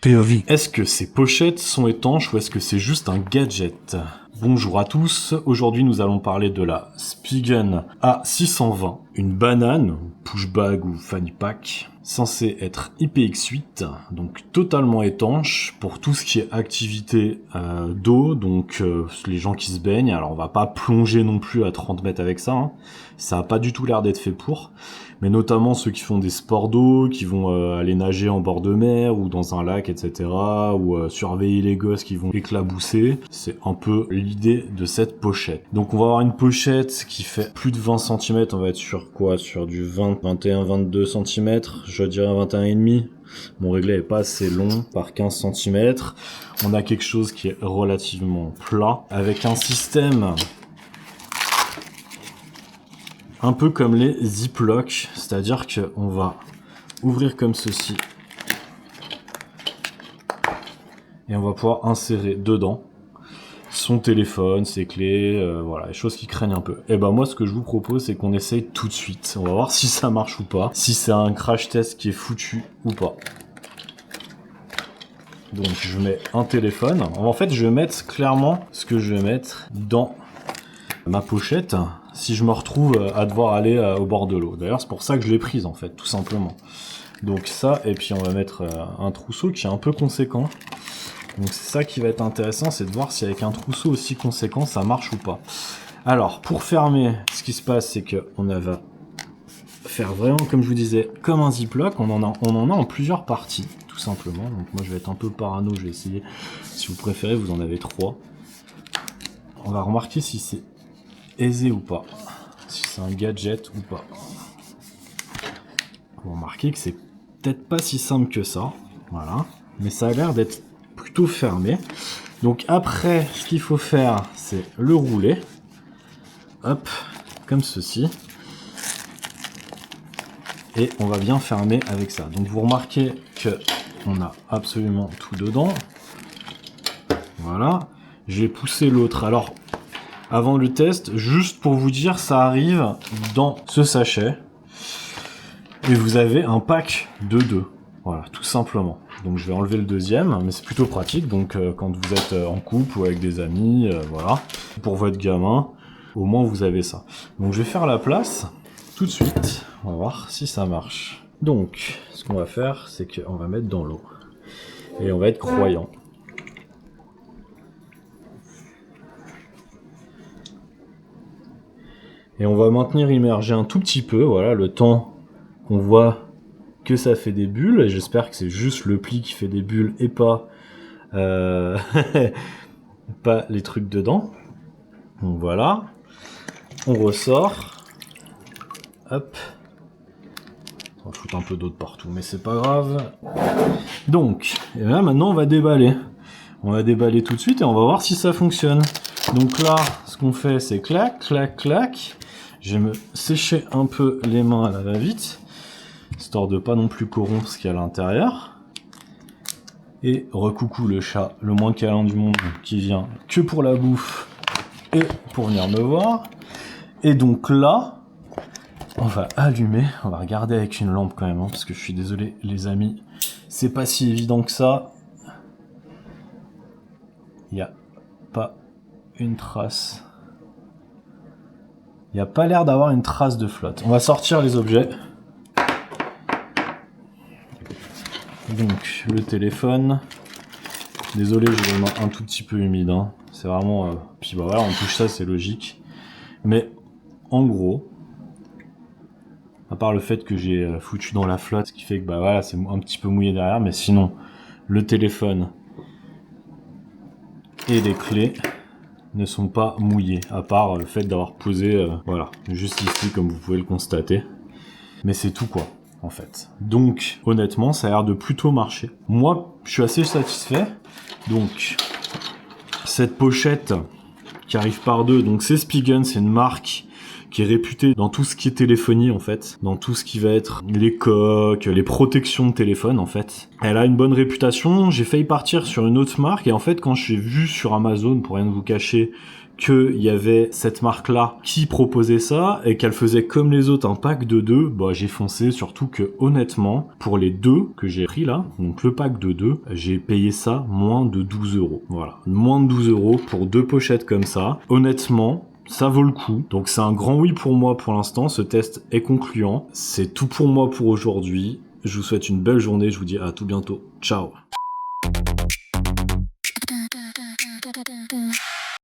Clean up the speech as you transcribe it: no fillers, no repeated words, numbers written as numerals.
POV. Est-ce que ces pochettes sont étanches ou est-ce que c'est juste un gadget? Bonjour à tous, aujourd'hui nous allons parler de la Spigen A620, une banane, push bag ou fanny pack, censée être IPX8, donc totalement étanche pour tout ce qui est activité d'eau, donc les gens qui se baignent. Alors on va pas plonger non plus à 30 mètres avec ça, hein. Ça a pas du tout l'air d'être fait pour, mais notamment ceux qui font des sports d'eau, qui vont aller nager en bord de mer ou dans un lac, etc., ou surveiller les gosses qui vont éclabousser. C'est un peu l'idée de cette pochette. Donc on va avoir une pochette qui fait plus de 20 cm, on va être sur quoi? Sur du 20, 21, 22 cm, je dirais 21,5. Mon réglet est pas assez long par 15 cm. On a quelque chose qui est relativement plat, avec un système un peu comme les Ziploc, c'est-à-dire que on va ouvrir comme ceci et on va pouvoir insérer dedans son téléphone, ses clés, voilà, les choses qui craignent un peu. Et ben moi ce que je vous propose c'est qu'on essaye tout de suite. On va voir si ça marche ou pas, si c'est un crash test qui est foutu ou pas. Donc je mets un téléphone. En fait je vais mettre clairement ce que je vais mettre dans ma pochette si je me retrouve à devoir aller au bord de l'eau. D'ailleurs c'est pour ça que je l'ai prise en fait, tout simplement. Donc ça, et puis on va mettre un trousseau qui est un peu conséquent. Donc c'est ça qui va être intéressant, c'est de voir si avec un trousseau aussi conséquent ça marche ou pas. Alors pour fermer, ce qui se passe c'est que on va faire vraiment comme je vous disais, comme un ziploc. On en a en plusieurs parties, tout simplement. Donc moi je vais être un peu parano, je vais essayer. Si vous préférez, vous en avez 3. On va remarquer si c'est aisé ou pas, si c'est un gadget ou pas. Vous remarquez que c'est peut-être pas si simple que ça, voilà, mais ça a l'air d'être plutôt fermé. Donc après, ce qu'il faut faire, c'est le rouler, hop, comme ceci, et on va bien fermer avec ça. Donc vous remarquez que on a absolument tout dedans, voilà. J'ai poussé l'autre. Alors avant le test, juste pour vous dire, ça arrive dans ce sachet. Et vous avez un pack de 2. Voilà, tout simplement. Donc je vais enlever le deuxième, mais c'est plutôt pratique. Donc quand vous êtes en couple ou avec des amis, voilà. Pour votre gamin, au moins vous avez ça. Donc je vais faire la place tout de suite. On va voir si ça marche. Donc, ce qu'on va faire, c'est qu'on va mettre dans l'eau. Et on va être croyant. Et on va maintenir immergé un tout petit peu, voilà, le temps qu'on voit que ça fait des bulles. Et j'espère que c'est juste le pli qui fait des bulles et pas, pas les trucs dedans. Donc voilà. On ressort. Hop. On va foutre un peu d'eau de partout, mais c'est pas grave. Donc, et là maintenant on va déballer. On va déballer tout de suite et on va voir si ça fonctionne. Donc là, ce qu'on fait, c'est clac, clac, clac. Je vais me sécher un peu les mains à la va-vite, histoire de pas non plus corrompre ce qu'il y a à l'intérieur. Et recoucou le chat, le moins câlin du monde, qui vient que pour la bouffe et pour venir me voir. Et donc là, on va allumer, on va regarder avec une lampe quand même, hein, parce que je suis désolé les amis, c'est pas si évident que ça. Il n'y a pas une trace. Il n'y a pas l'air d'avoir une trace de flotte. On va sortir les objets. Donc, le téléphone. Désolé, j'ai les mains un tout petit peu humides, hein. C'est vraiment... Puis bah voilà, on touche ça, c'est logique. Mais, en gros, à part le fait que j'ai foutu dans la flotte, ce qui fait que bah voilà, c'est un petit peu mouillé derrière, mais sinon, le téléphone et les clés ne sont pas mouillés, à part le fait d'avoir posé, voilà, juste ici comme vous pouvez le constater. Mais c'est tout quoi, en fait. Donc, honnêtement, ça a l'air de plutôt marcher. Moi, je suis assez satisfait. Donc, cette pochette qui arrive par 2, donc c'est Spigen, c'est une marque qui est réputée dans tout ce qui est téléphonie en fait, dans tout ce qui va être les coques, les protections de téléphone en fait. Elle a une bonne réputation, j'ai failli partir sur une autre marque et en fait quand j'ai vu sur Amazon, pour rien vous cacher, qu'il y avait cette marque-là qui proposait ça et qu'elle faisait comme les autres un pack de 2, bah j'ai foncé, surtout que honnêtement, pour les 2 que j'ai pris là, donc le pack de 2, j'ai payé ça moins de 12 euros. Voilà, moins de 12 euros pour 2 pochettes comme ça. Honnêtement, ça vaut le coup. Donc c'est un grand oui pour moi pour l'instant. Ce test est concluant. C'est tout pour moi pour aujourd'hui. Je vous souhaite une belle journée. Je vous dis à tout bientôt. Ciao.